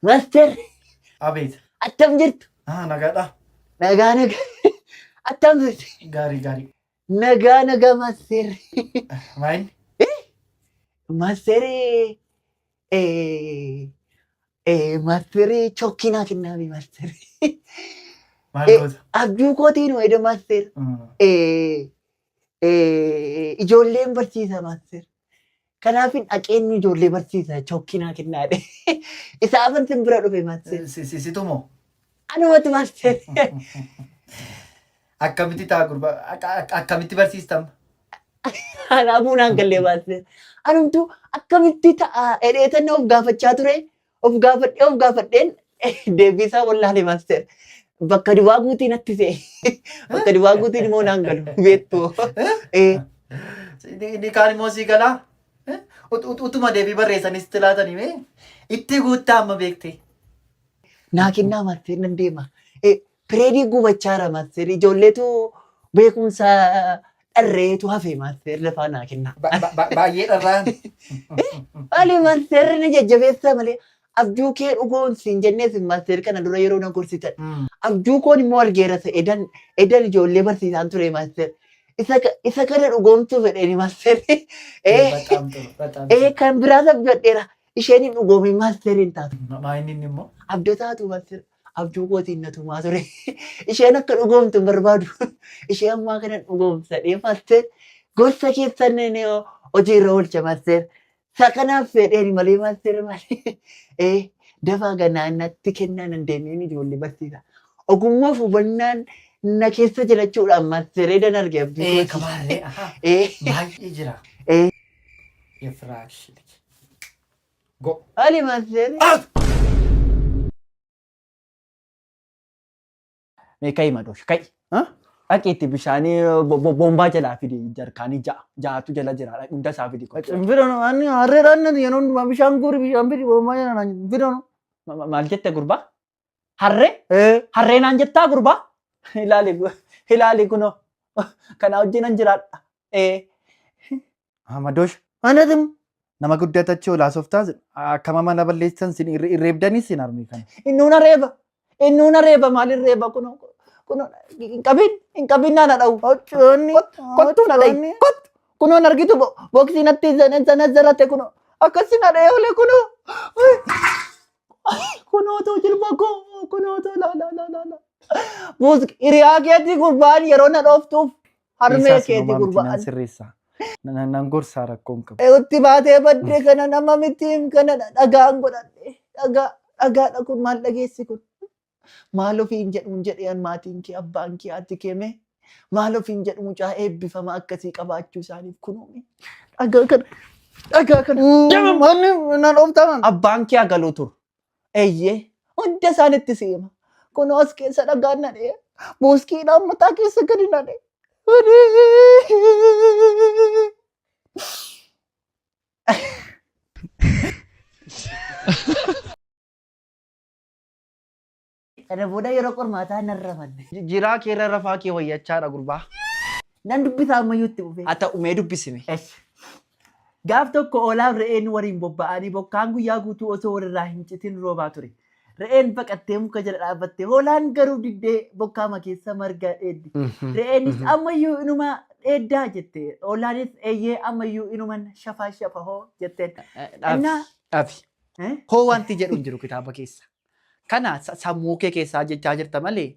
Master. Abet. Attam jirtu. Nagaadha. Nagaa. Attam jirtu. Gaarii. Nagaa master. Maal? Master. Master chokkinaa kennaami master. Maal goota? Abjuu kootiin wayida master. Ijoolleen barsiisa master. Kanaafin dhaqeen ijoollee barsiisa chokkinaa kennaadhe. Isaafan sin bira dhufe master. Situmoo? Anumatu master. Akkamitti ta'a gurbaa? Akkamitti barsiistam? Kanaafuu naan gallee master. Anumtu akkamitti ta'a dheetanna of gaafachaa ture. Of gaafadheen deebisaa wallaalee master. Bakka duwwaa guutiin natti ta'e. Bakka duwwaa guutiin immoo naan galu beektu. Inni kaan immoo sii galaa? Utuma deebii barreessanis itti laatanii mee? Itti guuttaa amma beekte? Naa kennaa master nan deema. Pireedii gubachaara master. Ijoolleetu beekumsa dharreetu hafe master lafaa naa kennaa. Baay'ee dharraan. Maali master ni jajjabeessa malee. Abjuu kee dhugoon siin jennees master kana dura yeroo na gorsitan. Abjuu koon immoo argeerasa edan ijoollee barsiisaan ture master. Isa kana dhugoomtu fedheeni master. Kan biraas abjadheera. Isheen hin dhugoomin master hin taatu. Maayinni immoo? Abdoo taatu master. Abjuu kootiin na tumaa ture. Isheen akka dhugoomtu hin barbaadu. Ishee ammaa kana dhugoomsadhee master. Gorsa keessan hojiirra oolcha master. Sakanaaf fedheeni malee master malee. Dafaa ganaa natti kennaa nan deemeen ijoollee barsiisa. Ogummaa fi hubannaan na keessa jirachuudhaan master edan arge abduu. Kabaarree. Baay'ee jira. Yefraakshii. Go. Ali master. Mee kai madoosh kai. Dhaqiitti bishaanii bombaa jalaa fidi jarkaanii ja'atu jala jira hunda isaa fidi. Biroon ani harreedhaan yeroo hundumaa bishaan guuri bishaan fidi bombaa jala biroon. Maal jette gurbaa? Harree? Harree naan jettaa gurbaa? Ilaali kunoo kana wajjin an jiraadha. Madoosh. Anatim nama guddatachuu laasoftaas akkama mana balleessan sin irreebdanii sin armi kana. Innuuna reeba maal irreeba kunoo. Hin qabin nana dha'u. Kottu na dha'i. Kottu. Kunoon argitu boksii natti sana zarate kunoo. Akkasi na dha'ee oole kunoo. Kunootu jilba koo. Kunootu la. Muuziqaa hiriyaa keetii gurbaan yeroo na dhooftuuf harmee keetii gurbaan. Sirreessa. Nan gorsaa rakkoon qabu. Utti baatee baddee kana nama mitiin kana dhagaan godhadhe. Dhagaadha kun maal dhageessi kun. Maal ofiin jedhuun jedheen maatiin kee abbaan kee ati keeme maal ofiin jedhu mucaa eebbifama akkasii qabaachuu isaaniif kunuumi. Dhagaa kana. Nan ooftaman. Abbaan kee agaluu turu. Eeyyee hunda isaanitti seema. Kunoo as keessa dhagaan nadhee buuskiidhaan mataa keessa gadi nadhee. Kana booda yeroo qormaataa nan rafanne. Jiraa keerra rafaa kee wayyachaadha gurbaa. Nan dubbisaa ammayyuutti dhufee. Haa ta'u mee dubbisime. Gaaf tokko oolaaf re'een waliin bobba'anii bokkaan guyyaa guutuu osoo walirraa hin citin roobaa ture. Re'een baqattee muka jala dhaabbatte hoolaan garuu diddee bokkaama keessa marga dheeddi. Re'eenis ammayyuu inuma dheeddaa jette. Hoolaanis eeyyee ammayyuu inuman shafa hoo jetteen. Dhaabi. Hoo wanti jedhu hin jiru kitaaba keessa. Kana sammuu kee keessaa jechaa jirta malee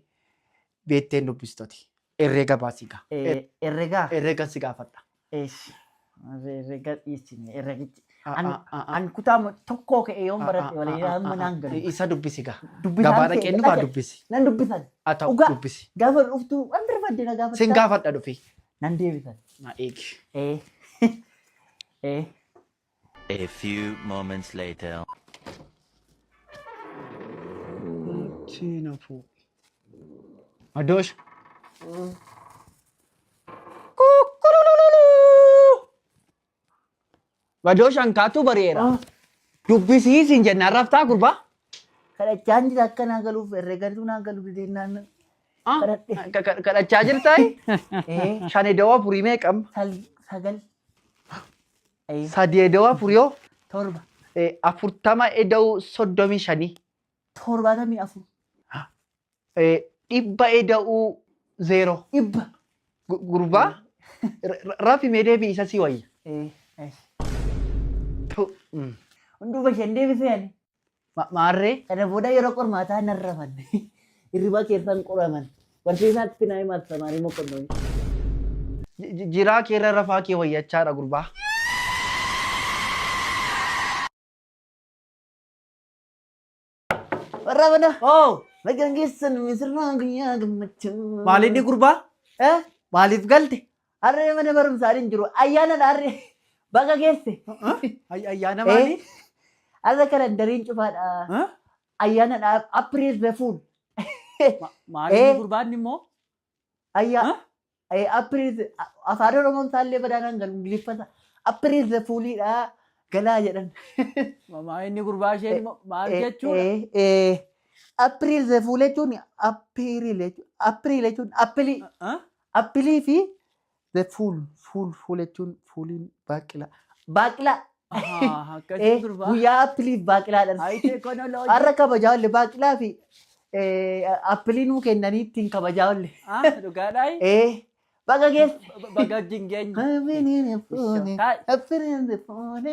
beetteen dubbistooti. Herreega baasigaa. Herreega si gaafadha. Herreega dhiisine herreegichi. An kutaa tokkoo ka'ee yoon baradhe malee amma naan galu. Isa dubbisigaa. Gabaa dhaqee nu baa dubbisi. Nan dubbisan. Haa ta'u dubbisi. Gaafa dhuftu waan barbaadde na gaafadha. Sin gaafadha dhufi. Nan deebisan. Na eegi. A few moments later. Sinafu. Madoosh. Madoosh hankaatu bareera. Dubbisiisin jennaan raftaa gurbaa. Kadhachaan jira akka naa galuuf herreegantuu naa galu bideennaan. Kadhachaa jirtaa? Shani dawaa furii meeqam? Sagal. Sadii dawaa furiyoo? Torba. 40 eda'u 35. 74. Dhibba eda'uu 0. Dhibba. Gurbaa rafi mee deebii isa si wayya. Hunduma isheen deebisee ani. Maarree Kana booda yeroo qormaataa hin arrafan. Hirriba keessan qoraman. Barsiisaatti naa himaa samaarii mokkonnoo. jiraa keerra rafaa kee wayyachaadha gurbaa. Warra mana. Nagaan keessan misirnaa guyyaa gammachuu. Maaliif gurbaa? Maaliif galte? Harree mana barumsaa hin jiru. Ayyaana harree bakka geesse. Ayyaana maali? Har'a kalendariin cufaadha. Ayyaana April the Fool. Maaliif gurbaan immoo? April afaan Oromoon isaallee badaanaan galu Ingiliffata. April the Foolidha. Galaa jedhan. Mamaa inni gurbaa isheen maal jechuudha? April the Fool jechuun April jechuun Appilii fi the Fool jechuun fuuliin baaqilaa. Baaqilaa. Akkasii gurbaa. Guyyaa Appiliif baaqilaadhaan. Har'a kabajaa oolle baaqilaa fi Appilii nuu kennanii ittiin kabajaa oolle. Dhugaadhaa? Bakka geesse. Bakka jingeenyi. Appiliin the Fool.